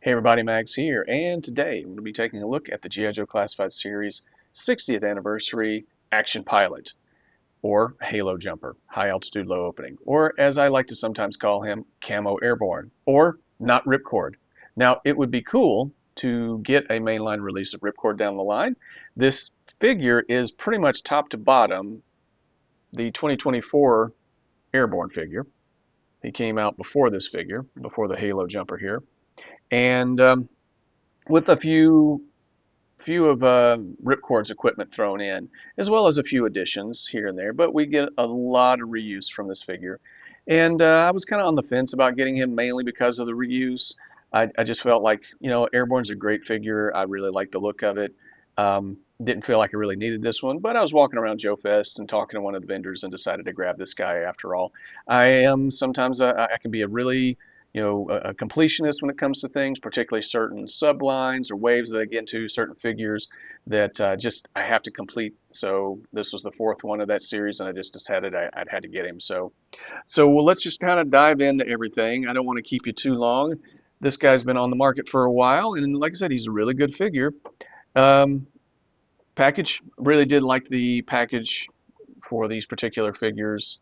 Hey everybody, Mags here, and today we're going to be taking a look at the G.I. Joe Classified Series 60th Anniversary Action Pilot, or Halo Jumper, High Altitude Low Opening, or as I like to sometimes call him, Camo Airborne, or not Ripcord. Now, it would be cool to get a mainline release of Ripcord down the line. This figure is pretty much top to bottom the 2024 Airborne figure. He came out before this figure, before the Halo Jumper here. And with a few of Ripcord's equipment thrown in, as well as a few additions here and there, but we get a lot of reuse from this figure. And I was kind of on the fence about getting him mainly because of the reuse. I just felt like, Airborne's a great figure. I really like the look of it. Didn't feel like I really needed this one, but I was walking around Joe Fest and talking to one of the vendors and decided to grab this guy after all. I am sometimes, I can be a really a completionist when it comes to things, particularly certain sublines or waves that I get into, certain figures that just I have to complete. So this was the fourth one of that series, and I just decided I'd had to get him. So well, let's just kind of dive into everything. I don't want to keep you too long. This guy's been on the market for a while, and like I said, he's a really good figure. Um, Package, really did like the package for these particular figures.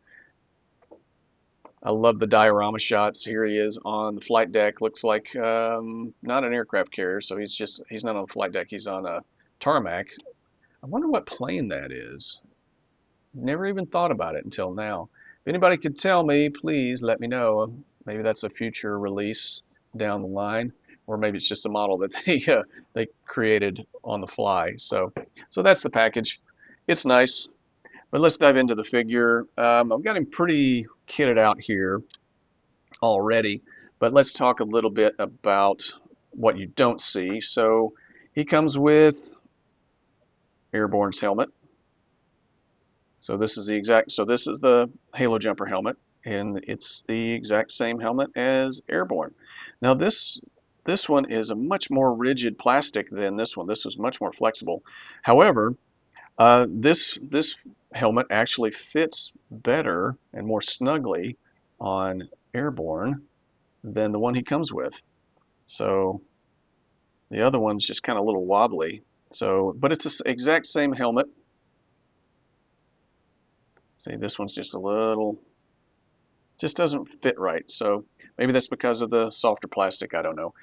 I love the diorama shots. Here he is on the flight deck. Looks like not an aircraft carrier, so he's not on the flight deck. He's on a tarmac. I wonder what plane that is. Never even thought about it until now. If anybody could tell me, please let me know. Maybe that's a future release down the line, or maybe it's just a model that they created on the fly. So that's the package. It's nice. But let's dive into the figure. I've got him pretty kitted out here already, but let's talk a little bit about what you don't see. So he comes with Airborne's helmet. So this is the Halo Jumper helmet, and it's the exact same helmet as Airborne. Now this one is a much more rigid plastic than this one. This was much more flexible. However, this helmet actually fits better and more snugly on Airborne than the one he comes with. So the other one's just kind of a little wobbly. So, but it's the exact same helmet. See, this one's just a little, just doesn't fit right. So maybe that's because of the softer plastic. I don't know.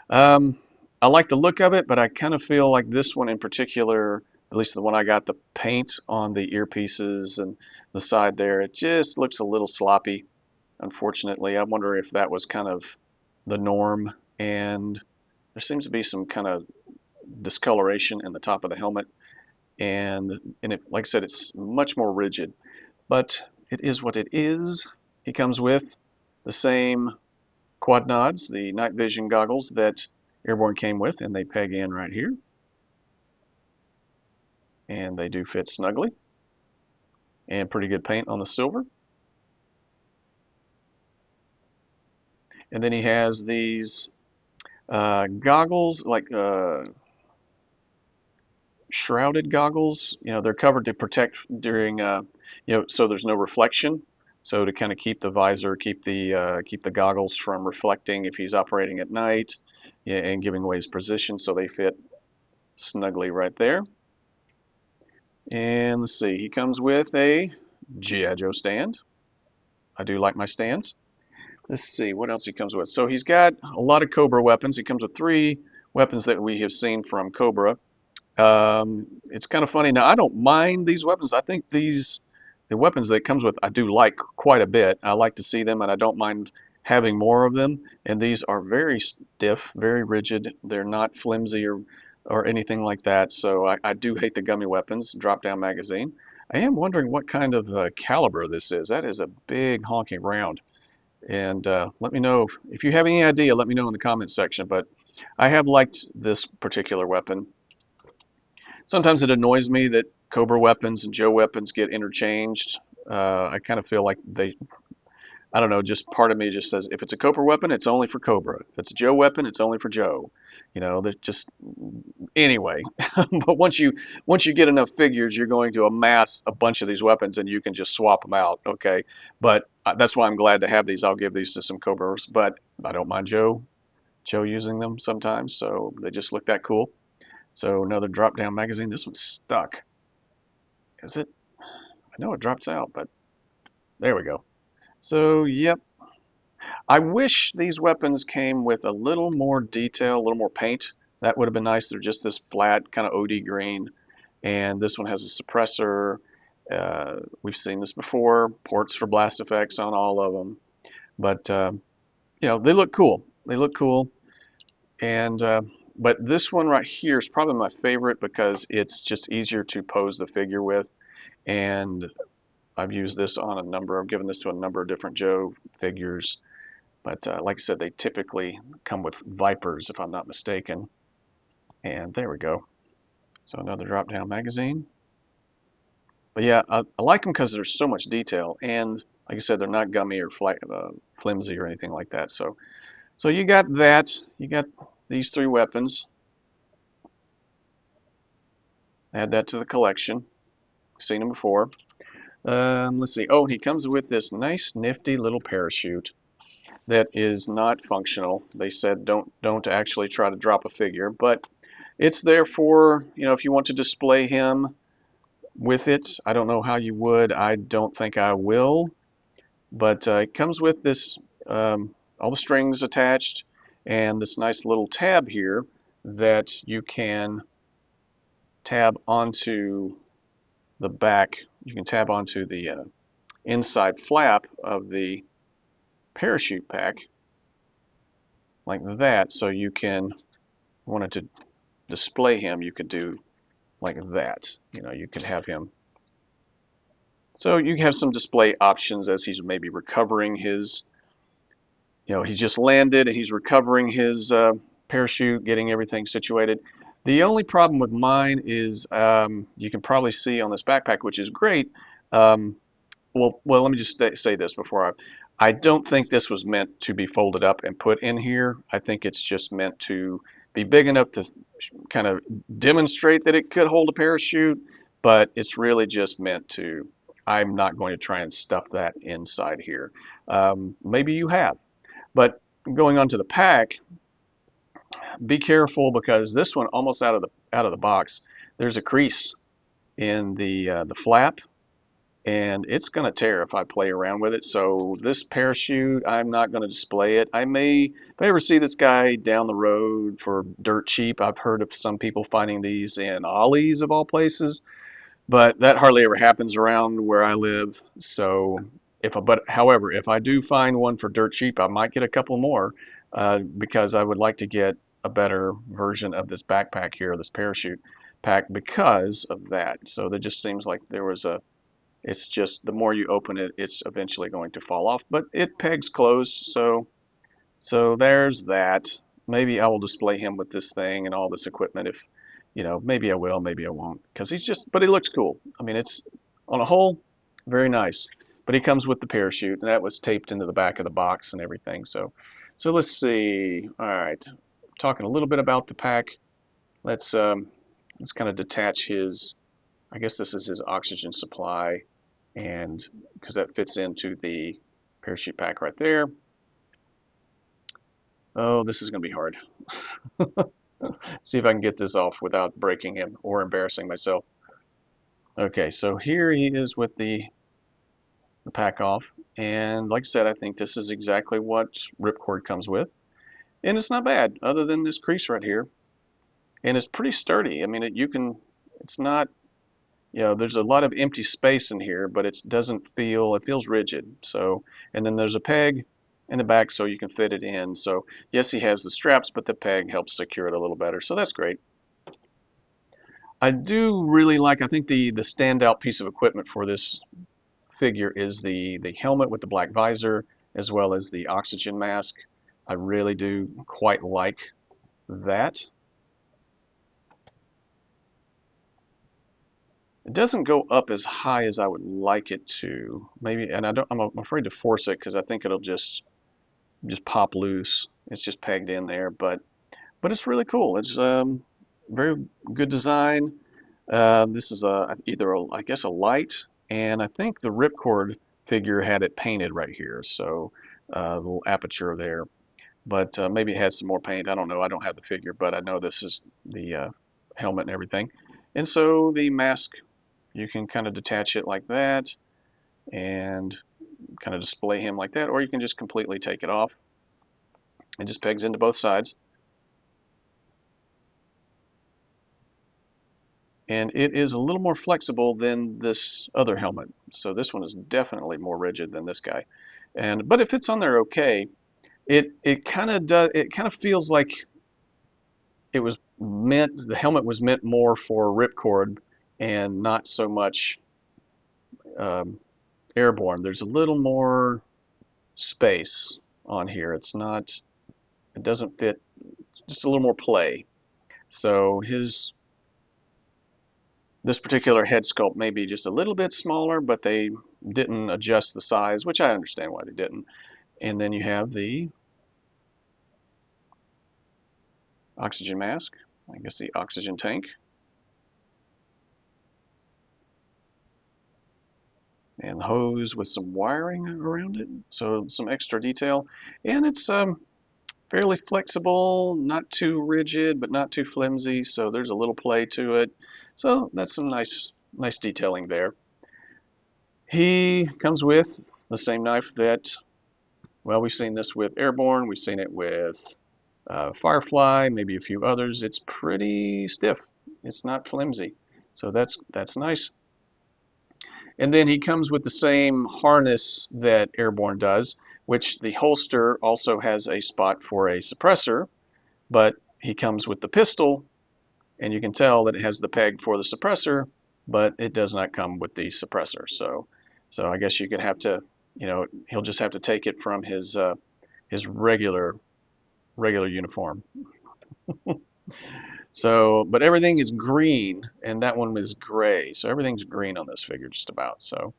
I like the look of it, but I kind of feel like this one in particular, at least the one I got, the paint on the earpieces and the side there, it just looks a little sloppy, unfortunately. I wonder if that was kind of the norm, and there seems to be some kind of discoloration in the top of the helmet, and it, like I said, it's much more rigid, but it is what it is. He comes with the same quad nods, the night vision goggles that Airborne came with, and they peg in right here. And they do fit snugly. And pretty good paint on the silver. And then he has these goggles, like shrouded goggles. They're covered to protect during, so there's no reflection. So to kind of keep the visor, keep the goggles from reflecting if he's operating at night, and giving away his position, so they fit snugly right there. And let's see, he comes with a G.I. Joe stand. I do like my stands. Let's see what else he comes with. So he's got a lot of Cobra weapons. He comes with 3 weapons that we have seen from Cobra. It's kind of funny. Now, I don't mind these weapons. I think the weapons that it comes with, I do like quite a bit. I like to see them, and I don't mind having more of them. And these are very stiff, very rigid. They're not flimsy or anything like that. So I do hate the gummy weapons, drop-down magazine. I am wondering what kind of caliber this is. That is a big honking round. And let me know if you have any idea. Let me know in the comment section. But I have liked this particular weapon. Sometimes it annoys me that Cobra weapons and Joe weapons get interchanged. I kind of feel like I don't know, just part of me just says, if it's a Cobra weapon, it's only for Cobra. If it's a Joe weapon, it's only for Joe. They're just, anyway. But once you get enough figures, you're going to amass a bunch of these weapons, and you can just swap them out, okay? But that's why I'm glad to have these. I'll give these to some Cobras, but I don't mind Joe Joe using them sometimes, so they just look that cool. So another drop-down magazine. This one's stuck. Is it? I know it drops out, but there we go. So, yep. I wish these weapons came with a little more detail, a little more paint. That would have been nice. They're just this flat kind of OD green. And this one has a suppressor. We've seen this before. Ports for blast effects on all of them. But, you know, they look cool. They look cool. And but this one right here is probably my favorite because it's just easier to pose the figure with. And I've used this on a number. I've given this to a number of different Joe figures. But like I said, they typically come with Vipers, if I'm not mistaken. And there we go. So another drop-down magazine. But yeah, I like them because there's so much detail. And like I said, they're not gummy or flimsy or anything like that. So you got that. You got these three weapons. Add that to the collection. Seen them before. Let's see. Oh, he comes with this nice, nifty little parachute that is not functional. They said don't actually try to drop a figure, but it's there for, you know, if you want to display him with it. I don't know how you would. I don't think I will, but it comes with this all the strings attached and this nice little tab here that you can tab onto the back. You can tab onto the inside flap of the parachute pack like that, so you can, wanted to display him, you could do like that. You know, you could have him. So you have some display options as he's maybe recovering his, you know, he just landed and he's recovering his parachute, getting everything situated. The only problem with mine is you can probably see on this backpack, which is great. Well, let me just say this before I don't think this was meant to be folded up and put in here. I think it's just meant to be big enough to kind of demonstrate that it could hold a parachute, but it's really just meant to, I'm not going to try and stuff that inside here. Maybe you have, but going on to the pack, be careful because this one almost out of the box, there's a crease in the flap, and it's going to tear if I play around with it. So this parachute, I'm not going to display it. If I ever see this guy down the road for dirt cheap, I've heard of some people finding these in Ollie's of all places, but that hardly ever happens around where I live. So however, if I do find one for dirt cheap, I might get a couple more because I would like to get a better version of this backpack here, this parachute pack, because of that. So there just seems like there was it's just the more you open it, it's eventually going to fall off. But it pegs closed, so there's that. Maybe I will display him with this thing and all this equipment if, you know, maybe I will, maybe I won't, because but he looks cool. I mean, it's on a whole, very nice. But he comes with the parachute, and that was taped into the back of the box and everything. So let's see. All right, talking a little bit about the pack. Let's kind of detach his. I guess this is his oxygen supply, and because that fits into the parachute pack right there. Oh, this is going to be hard. See if I can get this off without breaking him or embarrassing myself. Okay, so here he is with the pack off, and like I said, I think this is exactly what ripcord comes with, and it's not bad other than this crease right here, and it's pretty sturdy. I mean, it's not, you know, there's a lot of empty space in here, but it feels rigid. So, and then there's a peg in the back so you can fit it in. So yes, he has the straps, but the peg helps secure it a little better. So that's great. I do really like, I think the standout piece of equipment for this figure is the helmet with the black visor, as well as the oxygen mask. I really do quite like that. It doesn't go up as high as I would like it to. Maybe, and I'm afraid to force it because I think it'll just pop loose. It's just pegged in there, but it's really cool. It's very good design. This is I guess a light, and I think the ripcord figure had it painted right here, so a little aperture there. but maybe it has some more paint. I don't know. I don't have the figure, but I know this is the helmet and everything. And so the mask, you can kind of detach it like that and kind of display him like that, or you can just completely take it off. It just pegs into both sides. And it is a little more flexible than this other helmet. So this one is definitely more rigid than this guy. But it fits on there okay. It kind of does. It kind of feels like it was meant. The helmet was meant more for ripcord and not so much um, airborne. There's a little more space on here. It's not. It doesn't fit. Just a little more play. So this particular head sculpt may be just a little bit smaller, but they didn't adjust the size, which I understand why they didn't. And then you have the oxygen mask, I guess the oxygen tank. And hose with some wiring around it, so some extra detail. And it's fairly flexible, not too rigid, but not too flimsy, so there's a little play to it. So that's some nice detailing there. He comes with the same knife that, well, we've seen this with Airborne, we've seen it with Firefly, maybe a few others. It's pretty stiff. It's not flimsy. So that's nice. And then he comes with the same harness that Airborne does, which the holster also has a spot for a suppressor, but he comes with the pistol, and you can tell that it has the peg for the suppressor, but it does not come with the suppressor. So I guess you could have to, he'll just have to take it from his regular uniform. So, but everything is green, and that one is gray. So everything's green on this figure, just about. So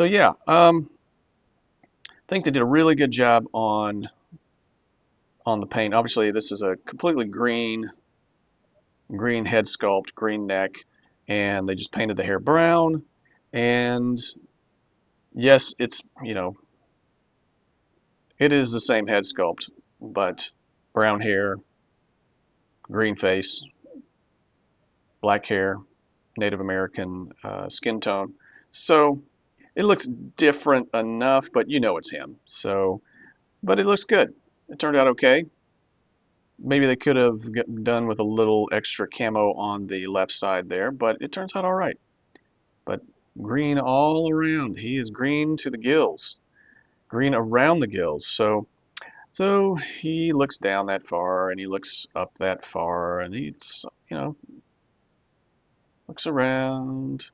yeah, I think they did a really good job on the paint. Obviously, this is a completely green head sculpt, green neck, and they just painted the hair brown. And yes, it's it is the same head sculpt, but brown hair, green face, black hair, Native American skin tone. So it looks different enough, but you know it's him. So, but it looks good. It turned out okay. Maybe they could have done with a little extra camo on the left side there, but it turns out all right. But green all around. He is green to the gills. Green around the gills. So he looks down that far and he looks up that far and he's, looks around.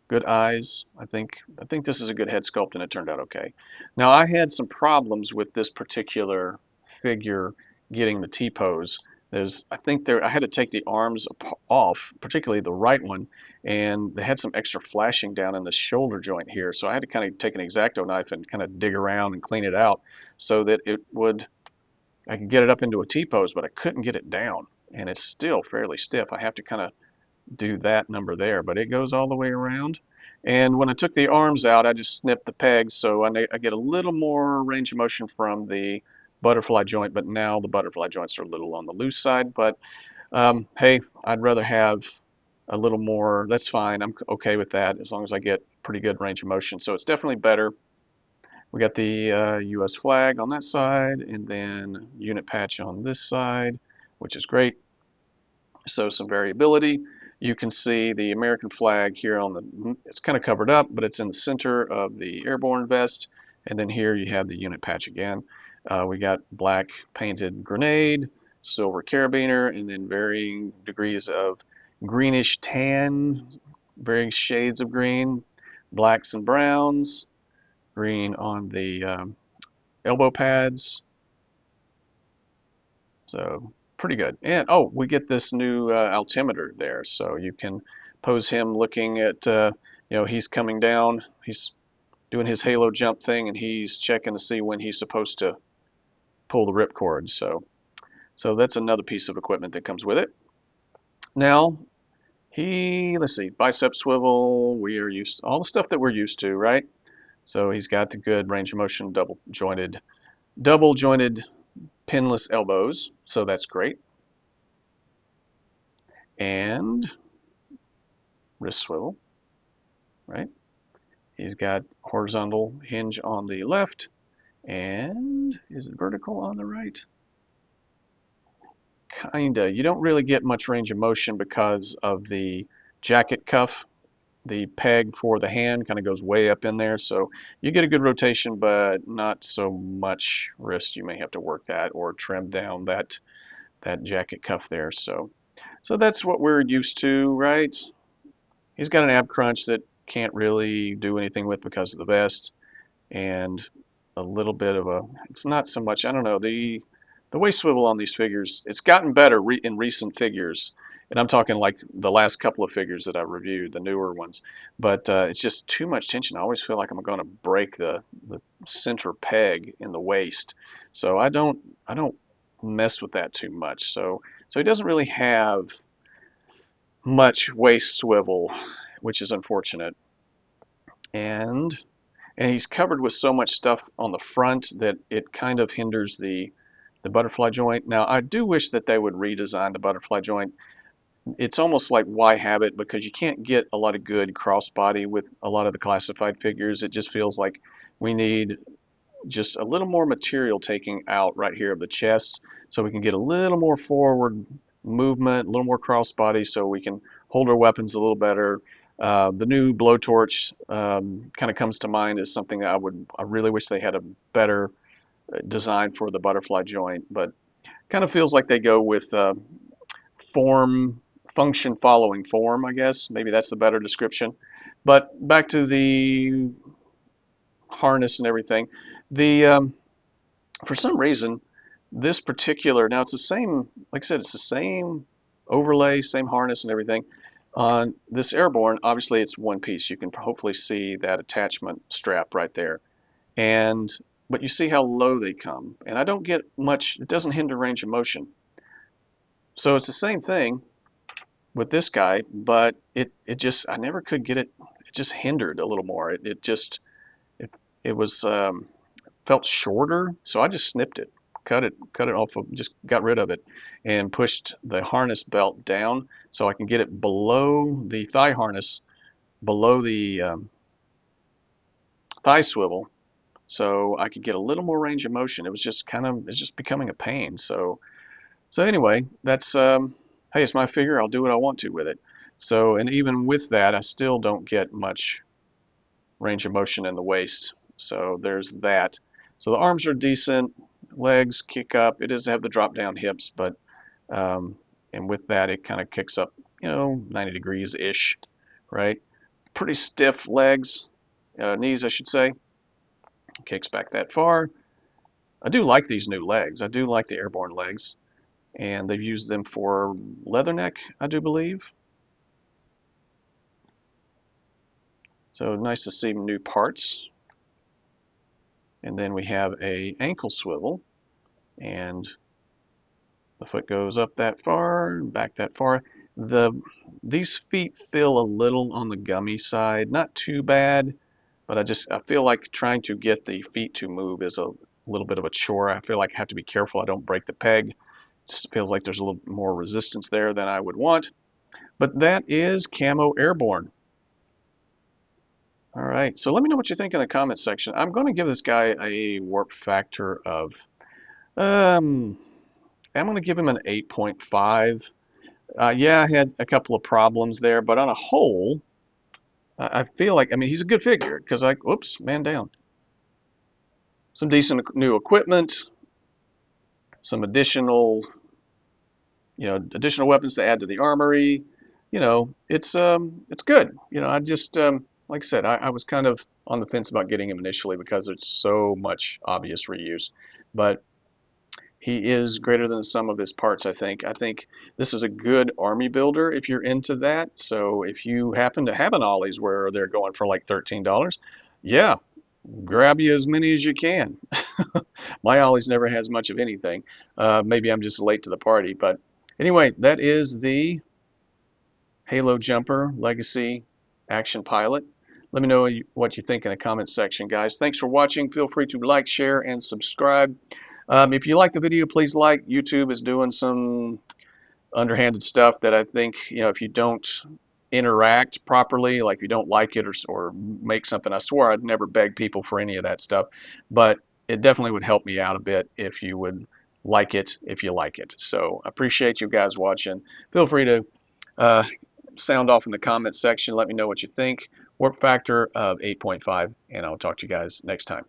Good eyes. I think this is a good head sculpt and it turned out okay. Now I had some problems with this particular figure getting the T-pose. I had to take the arms off, particularly the right one, and they had some extra flashing down in the shoulder joint here. So I had to kind of take an X-Acto knife and kind of dig around and clean it out so that I could get it up into a T-pose, but I couldn't get it down. And it's still fairly stiff. I have to kind of do that number there, but it goes all the way around. And when I took the arms out, I just snipped the pegs, so I get a little more range of motion from the butterfly joint, but now the butterfly joints are a little on the loose side. But hey, I'd rather have a little more. That's fine. I'm okay with that as long as I get pretty good range of motion. So it's definitely better. We got the US flag on that side, and then unit patch on this side, which is great. So some variability. You can see the American flag here it's kind of covered up, but it's in the center of the airborne vest. And then here you have the unit patch again. We got black painted grenade, silver carabiner, and then varying degrees of greenish tan, varying shades of green, blacks and browns, green on the elbow pads. So pretty good. And oh, we get this new altimeter there, so you can pose him looking at, he's coming down, he's doing his halo jump thing, and he's checking to see when he's supposed to pull the ripcord. So that's another piece of equipment that comes with it. Now, let's see, bicep swivel, we are used to all the stuff that we're used to, right? So he's got the good range of motion, double jointed pinless elbows, so that's great. And wrist swivel, right? He's got horizontal hinge on the left, and is it vertical on the right? Kinda. You don't really get much range of motion because of the jacket cuff. The peg for the hand kind of goes way up in there, so you get a good rotation, but not so much wrist. You may have to work that or trim down that jacket cuff there. So that's what we're used to, right? He's got an ab crunch that can't really do anything with because of the vest, and a little bit of a, it's not so much, I don't know, the waist swivel on these figures, it's gotten better in recent figures, and I'm talking like the last couple of figures that I reviewed, the newer ones, but it's just too much tension. I always feel like I'm going to break the center peg in the waist, so I don't mess with that too much. So he doesn't really have much waist swivel, which is unfortunate. And he's covered with so much stuff on the front that it kind of hinders the butterfly joint. Now, I do wish that they would redesign the butterfly joint. It's almost like, why have it? Because you can't get a lot of good crossbody with a lot of the classified figures. It just feels like we need just a little more material taking out right here of the chest, so we can get a little more forward movement, a little more crossbody, so we can hold our weapons a little better. The new Blowtorch kind of comes to mind as something that I really wish they had a better design for the butterfly joint, but kind of feels like they go with form, function following form, I guess. Maybe that's the better description. But back to the harness and everything. The for some reason, this particular, now it's the same, like I said, it's the same overlay, same harness and everything. On this Airborne, obviously it's one piece. You can hopefully see that attachment strap right there. But you see how low they come. And I don't get much, it doesn't hinder range of motion. So it's the same thing with this guy, but it just, I never could get it, it just hindered a little more. It just, it was, felt shorter, so I just snipped it, cut it off, just got rid of it, and pushed the harness belt down so I can get it below the thigh harness, below the thigh swivel, so I could get a little more range of motion. It was just it's just becoming a pain. So anyway, that's hey, it's my figure. I'll do what I want to with it. So, and even with that, I still don't get much range of motion in the waist. So there's that. So the arms are decent, legs kick up. It does have the drop down hips, but and with that it kind of kicks up, 90 degrees ish, right? Pretty stiff legs, knees I should say. Kicks back that far. I do like these new legs. I do like the Airborne legs, and they've used them for leatherneck, I do believe. So nice to see new parts. And then we have a ankle swivel, and the foot goes up that far and back that far. These feet feel a little on the gummy side, not too bad, but I feel like trying to get the feet to move is a little bit of a chore. I feel like I have to be careful I don't break the peg. It just feels like there's a little more resistance there than I would want. But that is Camo Airborne. All right, so let me know what you think in the comment section. I'm going to give this guy a warp factor of, I'm going to give him an 8.5. Yeah, I had a couple of problems there, but on a whole, I feel like, I mean, he's a good figure because whoops, man down. Some decent new equipment, some additional, additional weapons to add to the armory. It's good. I just, like I said, I was kind of on the fence about getting him initially because there's so much obvious reuse, but he is greater than the sum of his parts, I think. I think this is a good army builder if you're into that. So if you happen to have an Ollie's where they're going for like $13, yeah, grab you as many as you can. My Ollie's never has much of anything. Maybe I'm just late to the party, but anyway, that is the Halo Jumper Legacy Action Pilot. Let me know what you think in the comments section, guys. Thanks for watching. Feel free to like, share, and subscribe. If you like the video, please like. YouTube is doing some underhanded stuff that I think, if you don't interact properly, like if you don't like it or make something, I swore I'd never beg people for any of that stuff, but it definitely would help me out a bit if you would like it, if you like it. So I appreciate you guys watching. Feel free to uh, sound off in the comments section. Let me know what you think. Warp factor of 8.5, and I'll talk to you guys next time.